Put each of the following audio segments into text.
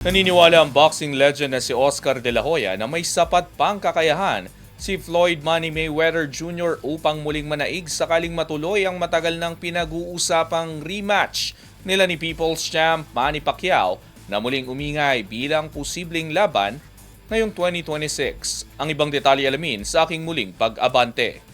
Naniniwala ang boxing legend na si Oscar De La Hoya na may sapat pang kakayahan si Floyd Money Mayweather Jr. upang muling manaig sakaling matuloy ang matagal ng pinag-uusapang rematch nila ni People's Champ Manny Pacquiao na muling umingay bilang posibleng laban ngayong 2026. Ang ibang detalye alamin sa aking muling pag-abante.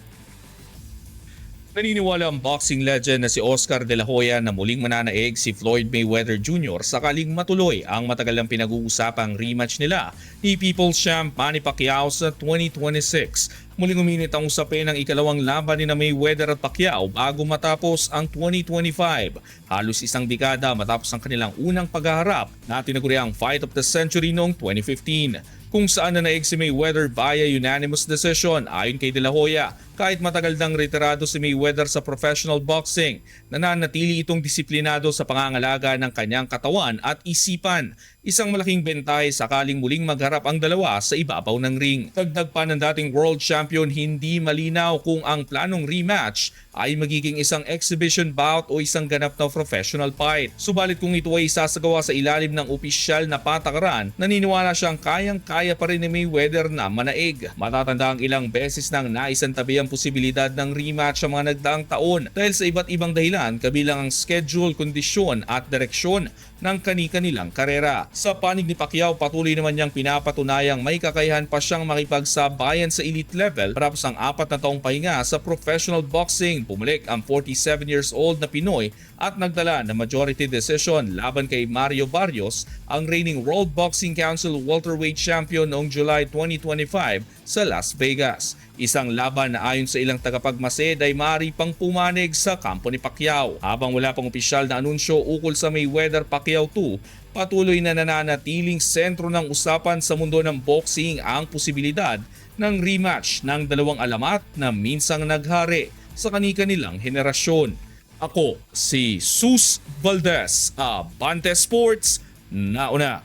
Naniniwala ang boxing legend na si Oscar De La Hoya na muling mananaig si Floyd Mayweather Jr. sakaling matuloy ang matagal ng pinag-uusapang rematch nila ni People's Champ Manny Pacquiao sa 2026. Muling uminit ang usapin ng ikalawang laban ni na Mayweather at Pacquiao bago matapos ang 2025. Halos isang dekada matapos ang kanilang unang paghaharap na tinaguriang Fight of the Century noong 2015. Kung saan nanaig si Mayweather via unanimous decision ayon kay De La Hoya. Kahit matagal nang retirado si Mayweather sa professional boxing, nananatili itong disiplinado sa pangangalaga ng kanyang katawan at isipan. Isang malaking bentahe sakaling muling magharap ang dalawa sa ibabaw ng ring. Dagdag pa ng dating world champion, hindi malinaw kung ang planong rematch ay magiging isang exhibition bout o isang ganap na professional fight. Subalit kung ito ay isasagawa sa ilalim ng opisyal na patakaran, naniniwala siyang kayang-kaya pa rin ni Mayweather na manaig. Matatanda ang ilang beses nang naisantabi ang posibilidad ng rematch sa mga nagdaang taon dahil sa iba't ibang dahilan kabilang ang schedule, kondisyon at direksyon ng kani-kanilang karera. Sa panig ni Pacquiao, patuloy naman niyang pinapatunayang may kakayahan pa siyang makipagsabayan sa elite level matapos ang 4 na taong pahinga sa professional boxing. Bumalik ang 47 years old na Pinoy at nagdala ng majority decision laban kay Mario Barrios, ang reigning World Boxing Council welterweight champion noong July 2025 sa Las Vegas. Isang laban na ayon sa ilang tagapagmased ay maaari pang pumanig sa kampo ni Pacquiao. Habang wala pang opisyal na anunsyo ukol sa Mayweather-Pacquiao 2, patuloy na nananatiling sentro ng usapan sa mundo ng boxing ang posibilidad ng rematch ng dalawang alamat na minsang naghari sa kani-kanilang henerasyon. Ako si Sus Valdez, Abante Sports, nauna.